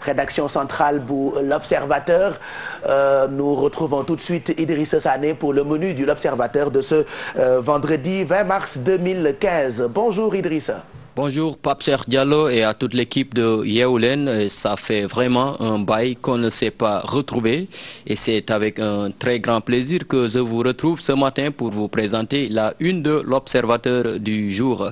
rédaction centrale pour l'Observateur. Nous retrouvons tout de suite Idrissa Sané pour le menu de l'Observateur de ce vendredi 20 mars 2015. Bonjour Idrissa. Bonjour Pape Cheikh Diallo et à toute l'équipe de Yeewu Leen. Ça fait vraiment un bail qu'on ne s'est pas retrouvé et c'est avec un très grand plaisir que je vous retrouve ce matin pour vous présenter la une de l'Observateur du jour.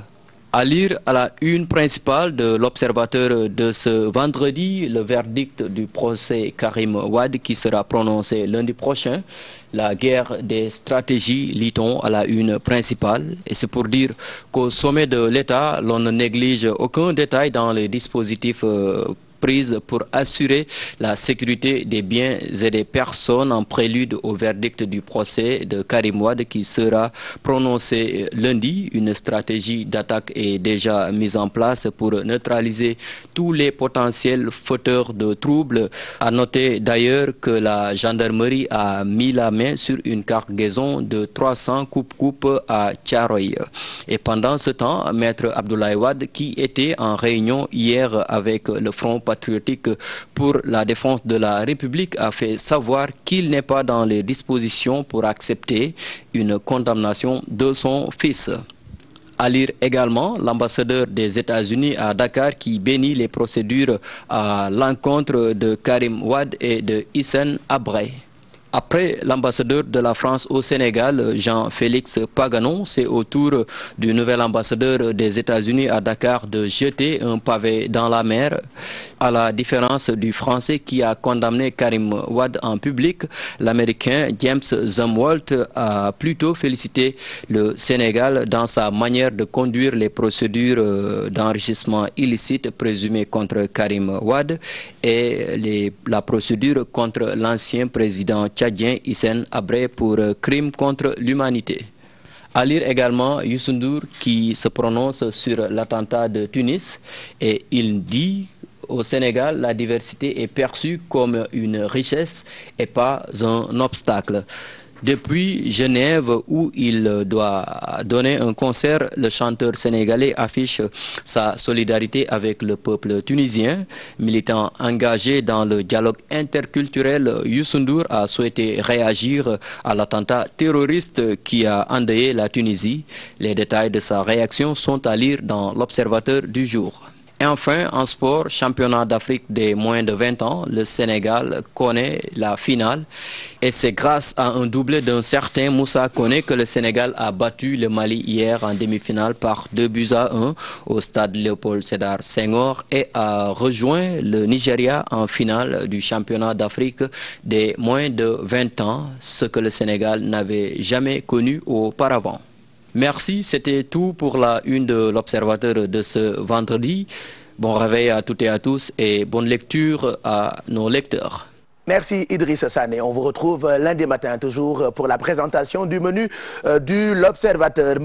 À lire à la une principale de l'Observateur de ce vendredi, le verdict du procès Karim Wade qui sera prononcé lundi prochain. La guerre des stratégies, lit-on à la une principale. Et c'est pour dire qu'au sommet de l'État, l'on ne néglige aucun détail dans les dispositifs prises pour assurer la sécurité des biens et des personnes en prélude au verdict du procès de Karim Wade qui sera prononcé lundi. Une stratégie d'attaque est déjà mise en place pour neutraliser tous les potentiels fauteurs de troubles. À noter d'ailleurs que la gendarmerie a mis la main sur une cargaison de 300 coupe-coupe à Thiaroye. Et pendant ce temps, Maître Abdoulaye Wade, qui était en réunion hier avec le Front patriotique pour la défense de la République, a fait savoir qu'il n'est pas dans les dispositions pour accepter une condamnation de son fils. À lire également l'ambassadeur des États-Unis à Dakar qui bénit les procédures à l'encontre de Karim Wade et de Hissène Habré. Après l'ambassadeur de la France au Sénégal, Jean-Félix Paganon, c'est au tour du nouvel ambassadeur des États-Unis à Dakar de jeter un pavé dans la mer. À la différence du Français qui a condamné Karim Wade en public, l'Américain James Zumwalt a plutôt félicité le Sénégal dans sa manière de conduire les procédures d'enrichissement illicite présumées contre Karim Wade et la procédure contre l'ancien président tchadien Hissène Habré pour crime contre l'humanité. À lire également Youssou N'Dour qui se prononce sur l'attentat de Tunis et il dit au Sénégal, la diversité est perçue comme une richesse et pas un obstacle. Depuis Genève, où il doit donner un concert, le chanteur sénégalais affiche sa solidarité avec le peuple tunisien. Militant engagé dans le dialogue interculturel, Youssou N'Dour a souhaité réagir à l'attentat terroriste qui a endeuillé la Tunisie. Les détails de sa réaction sont à lire dans l'Observateur du jour. Et enfin, en sport, championnat d'Afrique des moins de 20 ans, le Sénégal connaît la finale. Et c'est grâce à un doublé d'un certain Moussa Koné que le Sénégal a battu le Mali hier en demi-finale par 2-1 au stade Léopold Sédar Senghor et a rejoint le Nigeria en finale du championnat d'Afrique des moins de 20 ans, ce que le Sénégal n'avait jamais connu auparavant. Merci, c'était tout pour la une de l'Observateur de ce vendredi. Bon réveil à toutes et à tous et bonne lecture à nos lecteurs. Merci Idrissa Sané. On vous retrouve lundi matin toujours pour la présentation du menu de l'Observateur.